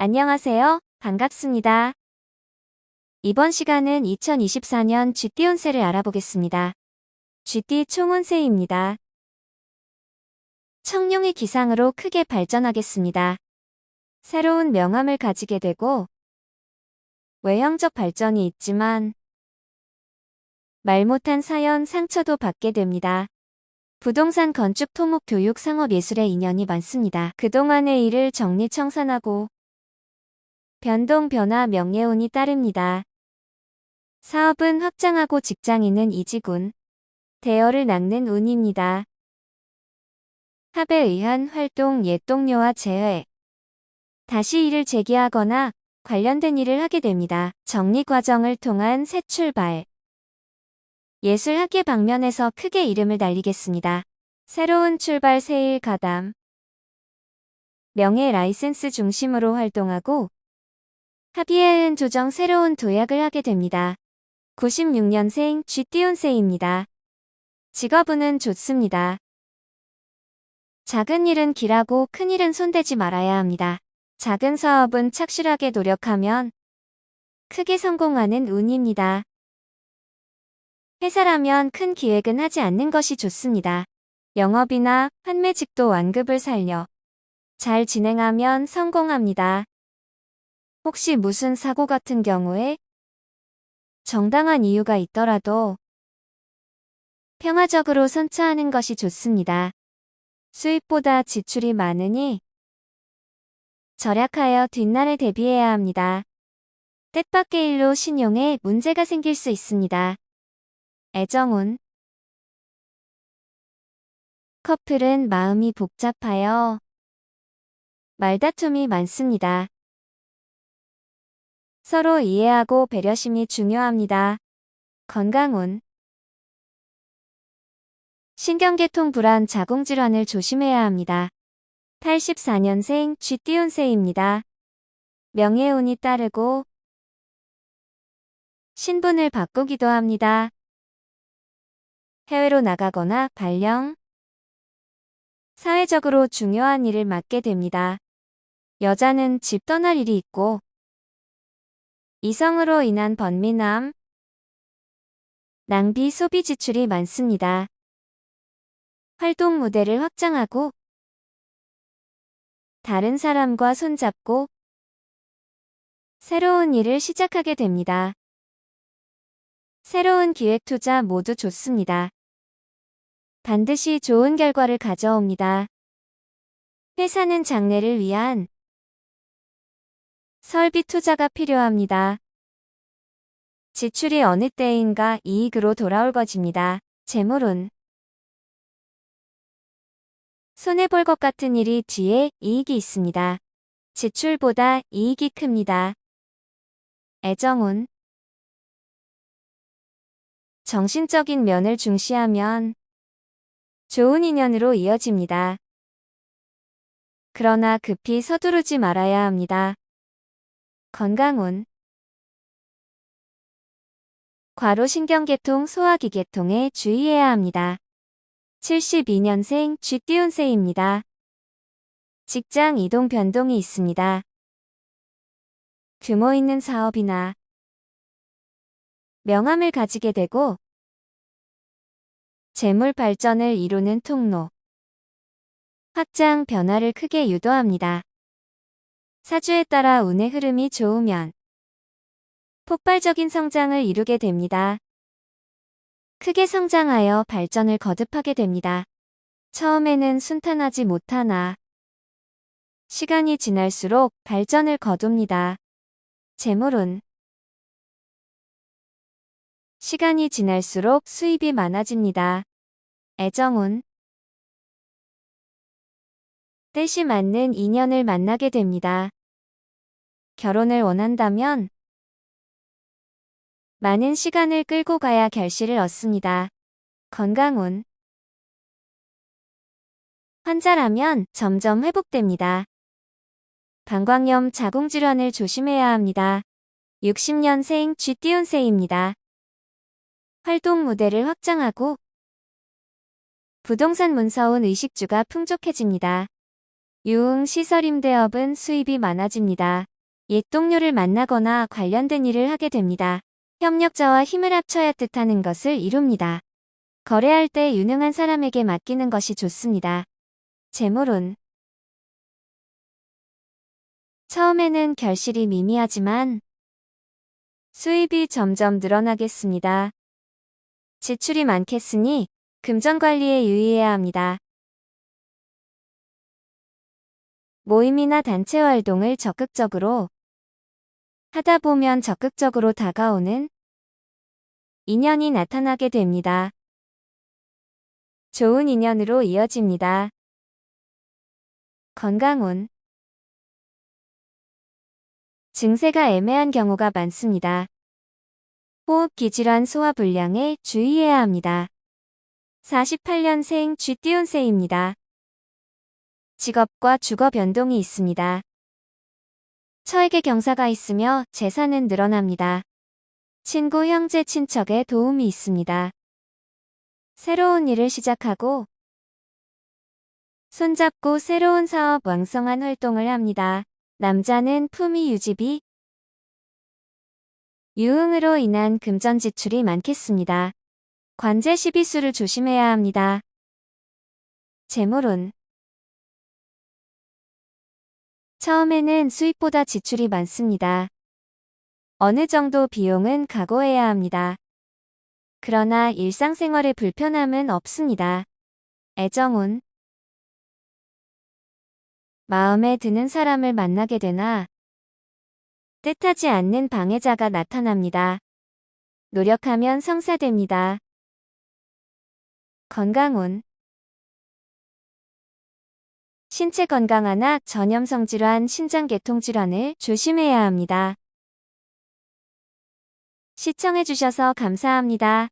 안녕하세요. 반갑습니다. 이번 시간은 2024년 GT 운세를 알아보겠습니다. GT 총운세입니다. 청룡의 기상으로 크게 발전하겠습니다. 새로운 명함을 가지게 되고 외형적 발전이 있지만 말 못한 사연 상처도 받게 됩니다. 부동산 건축 토목 교육 상업 예술에 인연이 많습니다. 그동안의 일을 정리청산하고 변동 변화 명예운이 따릅니다. 사업은 확장하고 직장인은 이직운, 대여를 낚는 운입니다. 합에 의한 활동 옛 동료와 재회. 다시 일을 재개하거나 관련된 일을 하게 됩니다. 정리 과정을 통한 새 출발. 예술학계 방면에서 크게 이름을 날리겠습니다. 새로운 출발 새일 가담. 명예 라이센스 중심으로 활동하고 합의에 의한 조정 새로운 도약을 하게 됩니다. 96년생 GT 운세입니다. 직업운은 좋습니다. 작은 일은 길하고 큰 일은 손대지 말아야 합니다. 작은 사업은 착실하게 노력하면 크게 성공하는 운입니다. 회사라면 큰 기획은 하지 않는 것이 좋습니다. 영업이나 판매직도 완급을 살려 잘 진행하면 성공합니다. 혹시 무슨 사고 같은 경우에 정당한 이유가 있더라도 평화적으로 선처하는 것이 좋습니다. 수입보다 지출이 많으니 절약하여 뒷날을 대비해야 합니다. 뜻밖의 일로 신용에 문제가 생길 수 있습니다. 애정운. 커플은 마음이 복잡하여 말다툼이 많습니다. 서로 이해하고 배려심이 중요합니다. 건강운. 신경계통 불안 자궁질환을 조심해야 합니다. 84년생 GT 운세입니다. 명예운이 따르고 신분을 바꾸기도 합니다. 해외로 나가거나 발령, 사회적으로 중요한 일을 맡게 됩니다. 여자는 집 떠날 일이 있고 이성으로 인한 번민함, 낭비 소비 지출이 많습니다. 활동 무대를 확장하고 다른 사람과 손잡고 새로운 일을 시작하게 됩니다. 새로운 기획 투자 모두 좋습니다. 반드시 좋은 결과를 가져옵니다. 회사는 장래를 위한 설비 투자가 필요합니다. 지출이 어느 때인가 이익으로 돌아올 것입니다. 재물운. 손해볼 것 같은 일이 뒤에 이익이 있습니다. 지출보다 이익이 큽니다. 애정운. 정신적인 면을 중시하면 좋은 인연으로 이어집니다. 그러나 급히 서두르지 말아야 합니다. 건강운. 과로신경계통 소화기계통에 주의해야 합니다. 72년생 GT 운세입니다. 직장 이동 변동이 있습니다. 규모 있는 사업이나 명함을 가지게 되고 재물 발전을 이루는 통로, 확장 변화를 크게 유도합니다. 사주에 따라 운의 흐름이 좋으면 폭발적인 성장을 이루게 됩니다. 크게 성장하여 발전을 거듭하게 됩니다. 처음에는 순탄하지 못하나 시간이 지날수록 발전을 거둡니다. 재물운. 시간이 지날수록 수입이 많아집니다. 애정운. 뜻이 맞는 인연을 만나게 됩니다. 결혼을 원한다면 많은 시간을 끌고 가야 결실을 얻습니다. 건강운. 환자라면 점점 회복됩니다. 방광염 자궁질환을 조심해야 합니다. 60년생 GT 운세입니다. 활동 무대를 확장하고 부동산 문서운 의식주가 풍족해집니다. 유흥 시설 임대업은 수입이 많아집니다. 옛 동료를 만나거나 관련된 일을 하게 됩니다. 협력자와 힘을 합쳐야 뜻하는 것을 이룹니다. 거래할 때 유능한 사람에게 맡기는 것이 좋습니다. 재물운. 처음에는 결실이 미미하지만 수입이 점점 늘어나겠습니다. 지출이 많겠으니 금전 관리에 유의해야 합니다. 모임이나 단체 활동을 적극적으로 하다 보면 적극적으로 다가오는 인연이 나타나게 됩니다. 좋은 인연으로 이어집니다. 건강운. 증세가 애매한 경우가 많습니다. 호흡기 질환 소화불량에 주의해야 합니다. 48년생 쥐띠운세입니다. 직업과 주거 변동이 있습니다. 처에게 경사가 있으며 재산은 늘어납니다. 친구, 형제, 친척의 도움이 있습니다. 새로운 일을 시작하고 손잡고 새로운 사업, 왕성한 활동을 합니다. 남자는 품위 유지비, 유흥으로 인한 금전 지출이 많겠습니다. 관제 시비수를 조심해야 합니다. 재물운. 처음에는 수입보다 지출이 많습니다. 어느 정도 비용은 각오해야 합니다. 그러나 일상생활에 불편함은 없습니다. 애정운. 마음에 드는 사람을 만나게 되나 뜻하지 않는 방해자가 나타납니다. 노력하면 성사됩니다. 건강운. 신체 건강하나 전염성 질환, 신장계통 질환을 조심해야 합니다. 시청해주셔서 감사합니다.